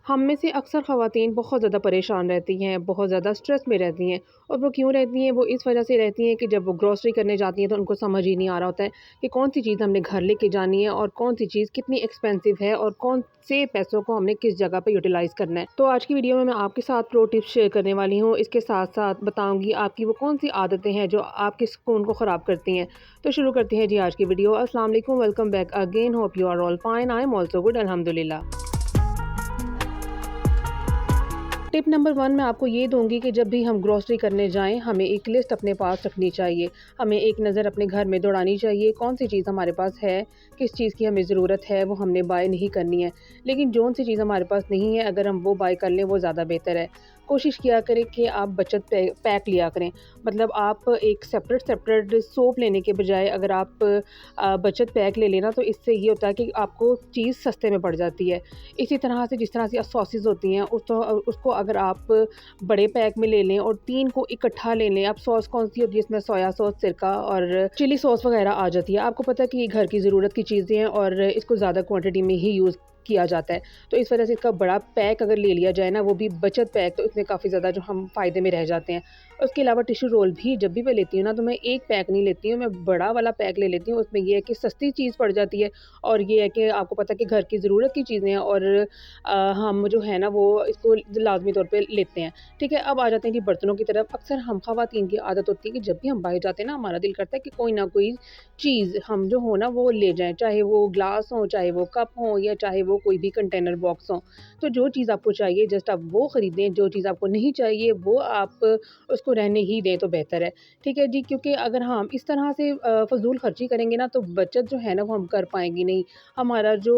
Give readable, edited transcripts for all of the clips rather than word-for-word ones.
हम में से अक्सर ख़वातीन बहुत ज़्यादा परेशान रहती हैं, बहुत ज़्यादा स्ट्रेस में रहती हैं और वो क्यों रहती हैं? वो इस वजह से रहती हैं कि जब वो ग्रॉसरी करने जाती हैं तो उनको समझ ही नहीं आ रहा होता है कि कौन-सी चीज़ हमने घर लेके जानी है और कौन-सी चीज़ कितनी एक्सपेंसिव है और कौन से पैसों को हमने किस जगह पे यूटिलाइज़ करना है। तो आज की वीडियो में मैं आपके साथ प्रो टिप्स शेयर करने वाली हूँ। इसके साथ-साथ बताऊँगी आपकी वो कौन-सी आदतें हैं जो आपके सुकून को ख़राब करती हैं। तो शुरू करते हैं जी आज की वीडियो। अस्सलाम वालेकुम, welcome back again, hope you are all fine, I am also good, अल्हम्दुलिल्लाह। टिप नंबर 1 मैं आपको ये दूँगी कि जब भी हम ग्रॉसरी करने जाएँ, हमें एक लिस्ट अपने पास रखनी चाहिए। हमें एक नज़र अपने घर में दौड़ानी चाहिए, कौन-सी चीज़ हमारे पास है, किस चीज़ की हमें ज़रूरत है, वो हमने बाय नहीं करनी है। लेकिन जौन-सी चीज़ हमारे पास नहीं है, अगर हम वो बाय कर लें, वो ज़्यादा बेहतर है। कोशिश किया करें कि आप बचत पैक लिया करें। मतलब आप एक सेपरेट सोप लेने के बजाय अगर आप बचत पैक ले लें ना, तो इससे ये होता है कि आपको चीज़ सस्ते में पड़ जाती है। इसी तरह से जिस तरह से सॉसेज़ होती हैं, उसको अगर आप बड़े पैक में ले लें और 3 को इकट्ठा ले लें। अब सॉस कौन-सी होती है, इसमें सोया सॉस, सिरका और चिली सॉस वगैरह आ जाती है। आपको पता है कि ये घर की ज़रूरत की चीज़ें हैं और इसको ज़्यादा क्वांटिटी में ही यूज़ किया जाता है। तो इस वजह से इसका बड़ा पैक अगर ले लिया जाए ना, वो भी बचत पैक, तो इसमें काफ़ी ज़्यादा जो हम फ़ायदे में रह जाते हैं। उसके अलावा टिश्यू रोल भी जब भी मैं लेती हूँ ना, तो मैं एक पैक नहीं लेती हूँ, मैं बड़ा वाला पैक ले लेती हूँ। उसमें ये है कि सस्ती चीज़ पड़ जाती है और ये है कि आपको पता है कि घर की ज़रूरत की चीज़ें हैं और हम जो है ना वो इसको लाज़मी तौर पे लेते हैं। ठीक है, अब आ जाते हैं जी बर्तनों की तरफ। अक्सर हम ख़वातीन की आदत होती है कि जब भी हम बाहर जाते हैं ना, हमारा दिल करता है कि कोई ना कोई चीज़ हम जो हो ना वो ले जाएँ, चाहे वो ग्लास हो, चाहे वो कप हो या चाहे वो कोई भी कंटेनर बॉक्स हो। तो जो चीज़ आपको चाहिए जस्ट आप वो खरीदें, जो चीज़ आपको नहीं चाहिए वो आप उसको रहने ही दें तो बेहतर है। ठीक है जी, क्योंकि अगर हम इस तरह से फ़िज़ूल खर्ची करेंगे ना, तो बचत जो है ना वो हम कर पाएँगे नहीं। हमारा जो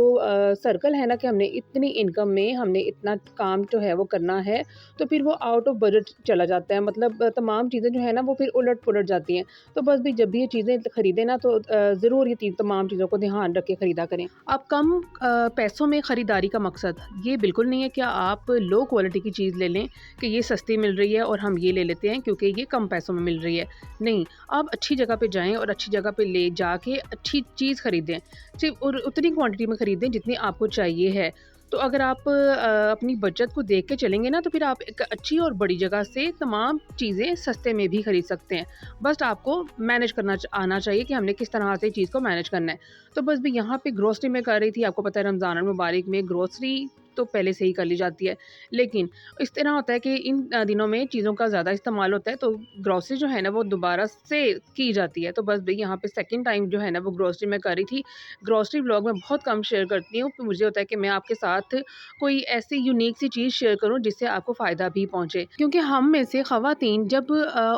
सर्कल है ना कि हमने इतनी इनकम में हमने इतना काम जो है वो करना है, तो फिर वो आउट ऑफ बजट चला जाता है। मतलब तमाम चीज़ें जो है ना वो फिर उलट-पुलट जाती हैं। तो बस भी जब भी ये चीज़ें खरीदें ना, तो ज़रूर ये तमाम चीज़ों को ध्यान रख के खरीदा करें। अब कम पैसों में ख़रीदारी का मकसद ये बिल्कुल नहीं है कि आप लो क्वालिटी की चीज़ ले लें कि ये सस्ती मिल रही है और हम ये ले लेते हैं क्योंकि ये कम पैसों में मिल रही है। नहीं, आप अच्छी जगह पे जाएँ और अच्छी जगह पे ले जाके अच्छी चीज़ खरीदें। सिर्फ़ और उतनी क्वांटिटी में खरीदें जितनी आपको चाहिए है। तो अगर आप अपनी बचत को देख के चलेंगे ना, तो फिर आप एक अच्छी और बड़ी जगह से तमाम चीज़ें सस्ते में भी खरीद सकते हैं। बस आपको मैनेज करना आना चाहिए कि हमने किस तरह से चीज़ को मैनेज करना है। तो बस भी यहाँ पे ग्रोसरी में कर रही थी, आपको पता है रमज़ान अल मुबारक में ग्रोसरी तो पहले से ही कर ली जाती है। लेकिन इस तरह होता है कि इन दिनों में चीज़ों का ज़्यादा इस्तेमाल होता है, तो ग्रोसरी जो है ना वो दोबारा से की जाती है। तो बस भई यहाँ पे सेकंड टाइम जो है ना वो ग्रोसरी मैं कर रही थी। ग्रोसरी व्लॉग मैं बहुत कम शेयर करती हूँ, तो मुझे होता है कि मैं आपके साथ कोई ऐसी यूनिक सी चीज़ शेयर करूँ जिससे आपको फ़ायदा भी पहुँचे। क्योंकि हम में से ख़वातीन जब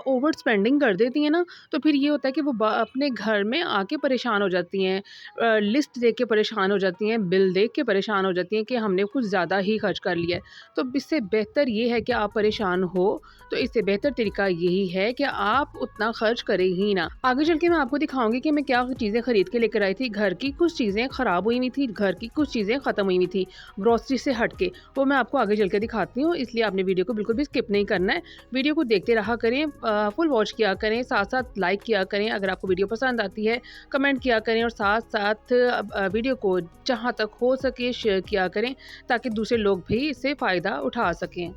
ओवर स्पेंडिंग कर देती हैं ना, तो फिर ये होता है कि वो अपने घर में आके परेशान हो जाती हैं। लिस्ट देख के परेशान हो जाती हैं, बिल देख के परेशान हो जाती हैं कि हमने कुछ ज़्यादा ही खर्च कर लिया है। तो इससे बेहतर ये है कि आप परेशान हो, तो इससे बेहतर तरीका यही है कि आप उतना खर्च करें ही ना। आगे चल के मैं आपको दिखाऊँगी कि मैं क्या चीज़ें खरीद के लेकर आई थी। घर की कुछ चीज़ें ख़राब हुई हुई थी, घर की कुछ चीज़ें ख़त्म हुई हुई थी, ग्रोसरी से हट के। वो मैं आपको आगे चल के दिखाती हूँ, इसलिए आपने वीडियो को बिल्कुल भी स्किप नहीं करना है। वीडियो को देखते रहा करें, फुल वॉच किया करें, साथ-साथ लाइक किया करें अगर आपको वीडियो पसंद आती है, कमेंट किया करें और साथ-साथ वीडियो को जहाँ तक हो सके शेयर किया करें ताकि दूसरे लोग भी इससे फ़ायदा उठा सकें।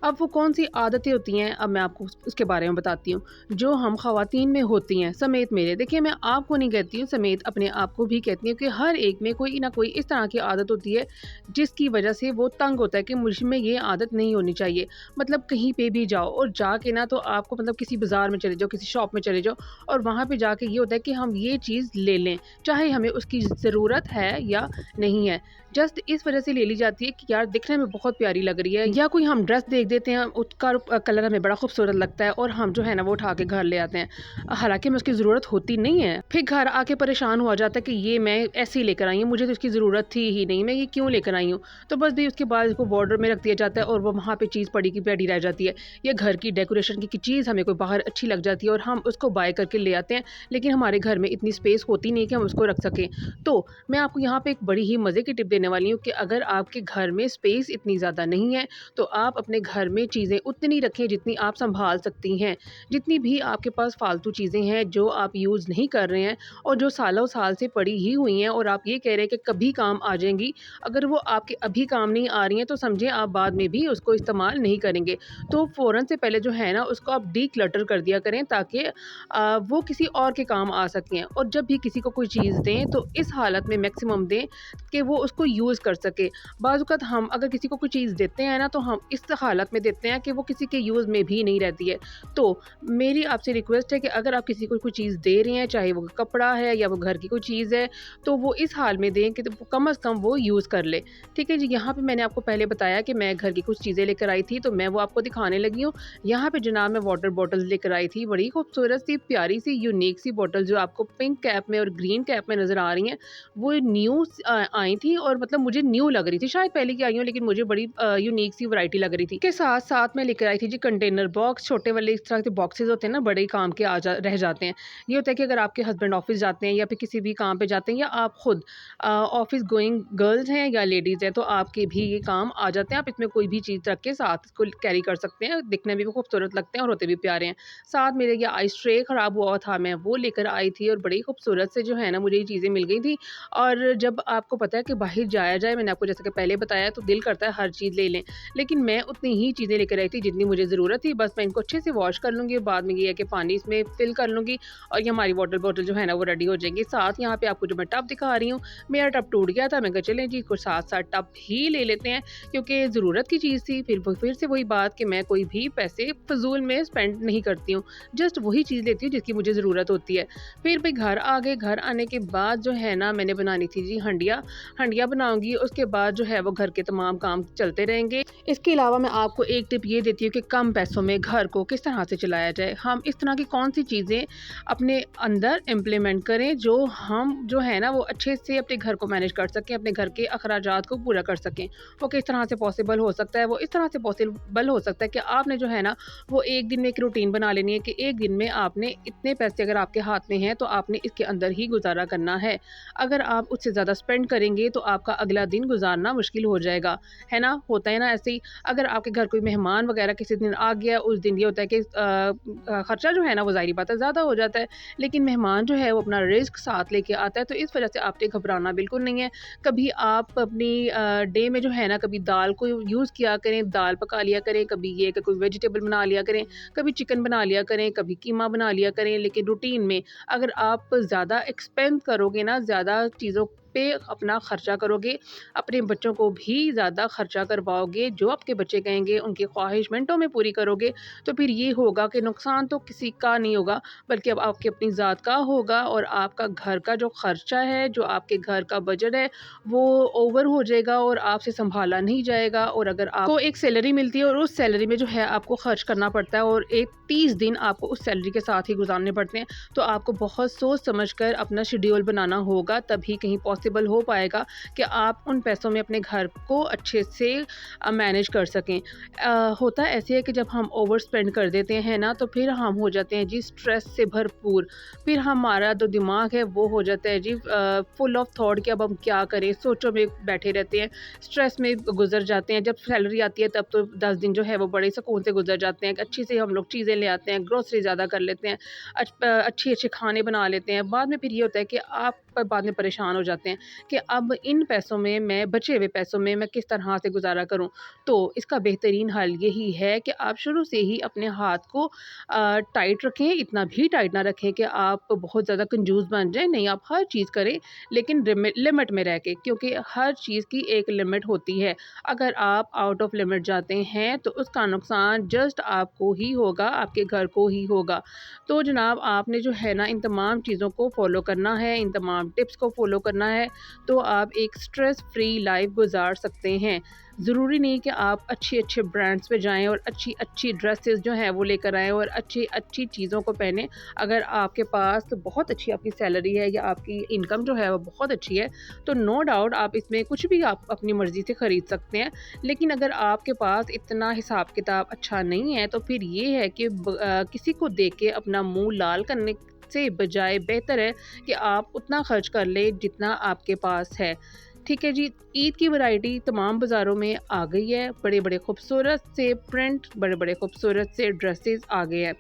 अब वो कौन-सी आदतें होती हैं, अब मैं आपको उसके बारे में बताती हूँ, जो हम ख़वातीन में होती हैं, समेत मेरे। देखिए, मैं आपको नहीं कहती हूँ, समेत अपने आप को भी कहती हूँ कि हर एक में कोई ना कोई इस तरह की आदत होती है, जिसकी वजह से वो तंग होता है कि मुझ में ये आदत नहीं होनी चाहिए। मतलब कहीं पे भी जाओ और जाके ना तो आपको मतलब किसी बाज़ार में चले जाओ, किसी शॉप में चले जाओ और वहाँ पे जाके ये होता है कि हम ये चीज़ ले लें, चाहे हमें उसकी ज़रूरत है या नहीं है। जस्ट इस वजह से ले ली जाती है कि यार दिखने में बहुत प्यारी लग रही है, या कोई हम ड्रेस देख देते हैं, उसका कलर हमें बड़ा खूबसूरत लगता है और हम जो है ना वो उठा के घर ले आते हैं, हालांकि हमें उसकी ज़रूरत होती नहीं है। फिर घर आके परेशान हुआ जाता है कि ये मैं ऐसे ही लेकर आई हूँ, मुझे तो इसकी ज़रूरत थी ही नहीं, मैं ये क्यों लेकर आई हूँ। तो बस भी उसके बाद इसको बॉर्डर में रख दिया जाता है और वो वहाँ पे चीज़ पड़ी की पड़ी रह जाती है। या घर की डेकोरेशन की चीज़ हमें कोई बाहर अच्छी लग जाती है और हम उसको बाय करके ले आते हैं, लेकिन हमारे घर में इतनी स्पेस होती नहीं कि हम उसको रख सकें। तो मैं आपको यहाँ पे एक बड़ी ही मज़े की टिप देने वाली हूँ कि अगर आपके घर में स्पेस इतनी ज़्यादा नहीं है, तो आप अपने घर घर में चीज़ें उतनी रखें जितनी आप सँभाल सकती हैं। जितनी भी आपके पास फ़ालतू चीज़ें हैं जो आप यूज़ नहीं कर रहे हैं और जो सालों साल से पड़ी ही हुई हैं और आप ये कह रहे हैं कि कभी काम आ जाएँगी, अगर वो आपके अभी काम नहीं आ रही हैं तो समझें आप बाद में भी उसको इस्तेमाल नहीं करेंगे। तो फ़ौरन से पहले जो है ना उसको आप डिक्लटर कर दिया करें ताकि वो किसी और के काम आ सकें। और जब भी किसी को कोई चीज़ दें तो इस हालत में मैक्सिमम दें कि वो उसको यूज़ कर सके। बाज़ औक़ात हम अगर किसी को कोई चीज़ देते हैं ना तो हम इस हालत में देते हैं कि वो किसी के यूज़ में भी नहीं रहती है। तो मेरी आपसे रिक्वेस्ट है कि अगर आप किसी को कोई चीज़ दे रहे हैं, चाहे वो कपड़ा है या वो घर की कोई चीज़ है, तो वो इस हाल में दें कि तो कम से कम वो यूज़ कर ले। ठीक है जी, यहाँ पे मैंने आपको पहले बताया कि मैं घर की कुछ चीज़ें लेकर आई थी, तो मैं वो आपको दिखाने लगी हूँ। यहाँ पे जनाब मैं वाटर बॉटल्स लेकर आई थी, बड़ी खूबसूरत सी, प्यारी सी, यूनिक सी बॉटल जो आपको पिंक कैप में और ग्रीन कैप में नज़र आ रही हैं। वो न्यू आई थी और मतलब मुझे न्यू लग रही थी, शायद पहले की आई हो लेकिन मुझे बड़ी यूनिक सी वैरायटी लग रही थी। के साथ-साथ मैं लेकर आई थी जी कंटेनर बॉक्स, छोटे वाले इस तरह के बॉक्सेस होते हैं ना, बड़े ही काम के रह जाते हैं। ये होता है कि अगर आपके हस्बैंड ऑफ़िस जाते हैं या फिर किसी भी काम पे जाते हैं या आप खुद ऑफ़िस गोइंग गर्ल्स हैं या लेडीज़ हैं तो आपके भी ये काम आ जाते हैं। आप इसमें कोई भी चीज़ रख के साथ इसको कैरी कर सकते हैं, दिखने में भी खूबसूरत लगते हैं और होते भी प्यारे हैं। साथ मेरे ये आइस ट्रे ख़राब हुआ था, मैं वो लेकर आई थी और बड़ी खूबसूरत से जो है ना मुझे ये चीज़ें मिल गई थी। और जब आपको पता है कि बाहर जाया जाए, मैंने आपको जैसे कि पहले बताया, तो दिल करता है हर चीज़ ले लें, लेकिन मैं उतनी ही चीज़ें लेकर आई थी जितनी मुझे ज़रूरत थी। बस मैं इनको अच्छे से वॉश कर लूँगी, बाद में ये है कि पानी इसमें फ़िल कर लूँगी और ये हमारी वाटर बॉटल जो है ना वो रेडी हो जाएगी। साथ यहाँ पे आपको जो मैं टब दिखा रही हूँ, मेरा टब टूट गया था, मैं कहा चलें जी कुछ साथ-साथ टब ही ले लेते हैं क्योंकि ज़रूरत की चीज़ थी। फिर से वही बात कि मैं कोई भी पैसे फ़िज़ूल में स्पेंड नहीं करती हूँ, जस्ट वही चीज़ लेती हूँ जिसकी मुझे ज़रूरत होती है। फिर भाई घर आ गए, घर आने के बाद जो है ना मैंने बनानी थी जी हंडिया। हंडिया बनाऊँगी, उसके बाद जो है वो घर के तमाम काम चलते रहेंगे। इसके अलावा मैं आपको एक टिप ये देती हूँ कि कम पैसों में घर को किस तरह से चलाया जाए। हम इस तरह की कौन-सी चीज़ें अपने अंदर इम्प्लीमेंट करें जो हम जो है ना वो अच्छे से अपने घर को मैनेज कर सकें, अपने घर के अखराजात को पूरा कर सकें। वो किस तरह से पॉसिबल हो सकता है? वो इस तरह से पॉसिबल हो सकता है कि आपने जो है ना वो एक दिन में एक रूटीन बना लेनी है कि एक दिन में आपने इतने पैसे अगर आपके हाथ में हैं तो आपने इसके अंदर ही गुज़ारा करना है। अगर आप उससे ज़्यादा स्पेंड करेंगे तो आपका अगला दिन गुज़ारना मुश्किल हो जाएगा, है ना? होता है ना ऐसे ही। अगर आपके घर कोई मेहमान वग़ैरह किसी दिन आ गया, उस दिन ये होता है कि खर्चा जो है ना वो ज़ाहिर बात है ज़्यादा हो जाता है, लेकिन मेहमान जो है वो अपना रिस्क साथ लेके आता है, तो इस वजह से आपने घबराना बिल्कुल नहीं है। कभी आप अपनी डे में जो है ना कभी दाल को यूज़ किया करें, दाल पका लिया करें, कभी ये कि कोई वेजिटेबल बना लिया करें, कभी चिकन बना लिया करें, कभी कीमा बना लिया करें। लेकिन रूटीन में अगर आप ज़्यादा एक्सपेंस करोगे ना, ज़्यादा चीज़ों पे अपना खर्चा करोगे, अपने बच्चों को भी ज़्यादा खर्चा करवाओगे, जो आपके बच्चे कहेंगे उनकी ख्वाहिश मिनटों में पूरी करोगे, तो फिर ये होगा कि नुकसान तो किसी का नहीं होगा बल्कि अब आपकी अपनी ज़ात का होगा और आपका घर का जो खर्चा है, जो आपके घर का बजट है, वो ओवर हो जाएगा और आपसे सँभाला नहीं जाएगा। और अगर आपको एक सैलरी मिलती है और उस सैलरी में जो है आपको खर्च करना पड़ता है और एक 30 दिन आपको उस सैलरी के साथ ही गुज़ारने पड़ते हैं, तो आपको बहुत सोच समझ कर अपना शेड्यूल बनाना होगा, तभी कहीं पॉसिबल हो पाएगा कि आप उन पैसों में अपने घर को अच्छे से मैनेज कर सकें। होता ऐसे है कि जब हम ओवर स्पेंड कर देते हैं ना, तो फिर हम हो जाते हैं जी स्ट्रेस से भरपूर। फिर हमारा जो दिमाग है वो हो जाता है जी फुल ऑफ थॉट कि अब हम क्या करें, सोचों में बैठे रहते हैं, स्ट्रेस में गुजर जाते हैं। जब सैलरी आती है तब तो 10 दिन जो है वो बड़े सुकून से गुजर जाते हैं, अच्छी से हम लोग चीज़ें ले आते हैं, ग्रोसरी ज़्यादा कर लेते हैं, अच्छे-अच्छे खाने बना लेते हैं। बाद में फिर ये होता है कि आप बाद में परेशान हो जाते हैं कि अब इन पैसों में, मैं बचे हुए पैसों में मैं किस तरह से गुज़ारा करूँ। तो इसका बेहतरीन हल यही है कि आप शुरू से ही अपने हाथ को टाइट रखें, इतना भी टाइट ना रखें कि आप बहुत ज़्यादा कंजूस बन जाएँ। नहीं, आप हर चीज़ करें लेकिन लिमिट में रह के, क्योंकि हर चीज़ की एक लिमिट होती है। अगर आप आउट ऑफ लिमिट जाते हैं तो उसका नुकसान जस्ट आपको ही होगा, आपके घर को ही होगा। तो जनाब आपने जो है ना इन तमाम चीज़ों को फ़ॉलो करना है, इन तमाम टिप्स को फ़ॉलो करना है, तो आप एक स्ट्रेस फ्री लाइफ गुजार सकते हैं। ज़रूरी नहीं कि आप अच्छे-अच्छे ब्रांड्स पे जाएँ और अच्छी-अच्छी ड्रेसेस जो हैं वो लेकर आएँ और अच्छी-अच्छी चीज़ों को पहनें। अगर आपके पास बहुत अच्छी आपकी सैलरी है या आपकी इनकम जो है वो बहुत अच्छी है, तो नो डाउट आप इसमें कुछ भी आप अपनी मर्ज़ी से ख़रीद सकते हैं। लेकिन अगर आपके पास इतना हिसाब-किताब अच्छा नहीं है, तो फिर ये है कि किसी को देख के अपना मुँह लाल करने से बजाय बेहतर है कि आप उतना खर्च कर लें जितना आपके पास है। ठीक है जी, ईद की वैरायटी तमाम बाज़ारों में आ गई है। बड़े-बड़े खूबसूरत से प्रिंट, बड़े-बड़े खूबसूरत से ड्रेसेस आ गए हैं।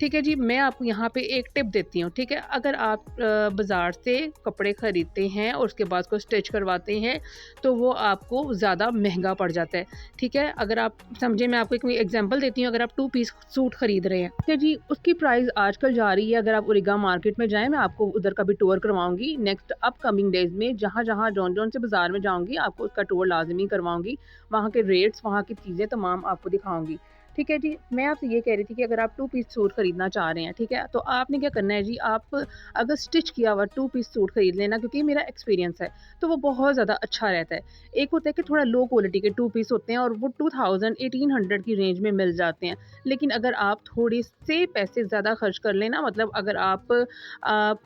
ठीक है जी, मैं आपको यहाँ पे एक टिप देती हूँ, ठीक है? अगर आप बाज़ार से कपड़े खरीदते हैं और उसके बाद उसको स्टिच करवाते हैं, तो वो आपको ज़्यादा महँगा पड़ जाता है, ठीक है? अगर आप समझे, मैं आपको एक एग्ज़ाम्पल देती हूँ, अगर आप 2 पीस सूट खरीद रहे हैं, ठीक है जी, उसकी प्राइस आजकल जा रही है, अगर आप ओरेगा मार्केट में जाएँ, मैं आपको उधर का भी टूर करवाऊँगी नेक्स्ट अपकमिंग डेज़ में, जहाँ-जहाँ, जौन-जौन से बाज़ार में जाऊँगी, आपको उसका टूर लाज़मी करवाऊँगी। वहाँ के रेट्स, वहाँ की चीज़ें तमाम आपको दिखाऊँगी। ठीक है जी, मैं आपसे ये कह रही थी कि अगर आप 2 पीस सूट खरीदना चाह रहे हैं, ठीक है? तो आपने क्या करना है जी, आप अगर स्टिच किया हुआ 2 पीस सूट खरीद लेना, क्योंकि ये मेरा एक्सपीरियंस है, तो वो बहुत ज़्यादा अच्छा रहता है। एक होता है कि थोड़ा लो क्वालिटी के 2 पीस होते हैं और वो 2000 1800 की रेंज में मिल जाते हैं। लेकिन अगर आप थोड़े से पैसे ज़्यादा खर्च कर लें ना, मतलब अगर आप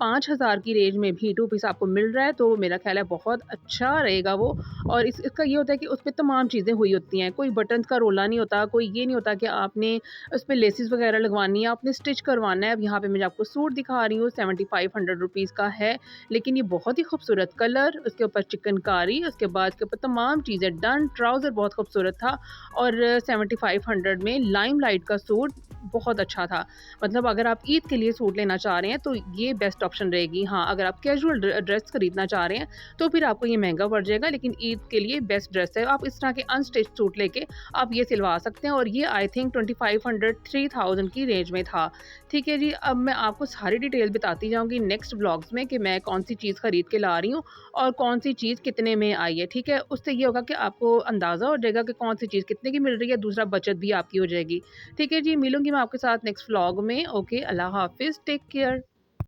5000 की रेंज में भी 2 पीस आपको मिल रहा है, तो मेरा ख़्याल है बहुत अच्छा रहेगा वो। और इसका ये होता है कि उसपे तमाम चीज़ें हुई होती हैं, कोई बटन्स का रोला नहीं होता, कोई ये नहीं होता कि आपने उसपे लेसेस वग़ैरह लगवानी है, आपने स्टिच करवाना है। अब यहाँ पे मैं आपको सूट दिखा रही हूँ, 7500 रुपीज़ का है, लेकिन ये बहुत ही खूबसूरत कलर, उसके ऊपर चिकनकारी, उसके बाद उसके ऊपर तमाम चीज़ें डन, ट्राउज़र बहुत खूबसूरत था और 7500 में लाइमलाइट का सूट बहुत अच्छा था। मतलब अगर आप ईद के लिए सूट लेना चाह रहे हैं, तो ये बेस्ट ऑप्शन रहेगी। हाँ, अगर आप कैजुअल ड्रेस खरीदना चाह रहे हैं, तो फिर आपको ये महँगा पड़ जाएगा, लेकिन ईद के लिए बेस्ट ड्रेस है। आप इस तरह के अनस्टिच्ड सूट लेके आप ये सिलवा सकते हैं और ये आई थिंक 2500 3000 की रेंज में था। ठीक है जी, अब मैं आपको सारी डिटेल बताती जाऊँगी नेक्स्ट व्लॉग्स में कि मैं कौन-सी चीज़ खरीद के ला रही हूँ और कौन-सी चीज़ कितने में आई है, ठीक है? उससे ये होगा कि आपको अंदाज़ा हो जाएगा कि कौन-सी चीज़ कितने की मिल रही है, दूसरा बचत भी आपकी हो जाएगी। ठीक है जी, मिलूँगी मैं आपके साथ नेक्स्ट व्लॉग में। ओके, अल्लाह हाफ़िज़, टेक केयर।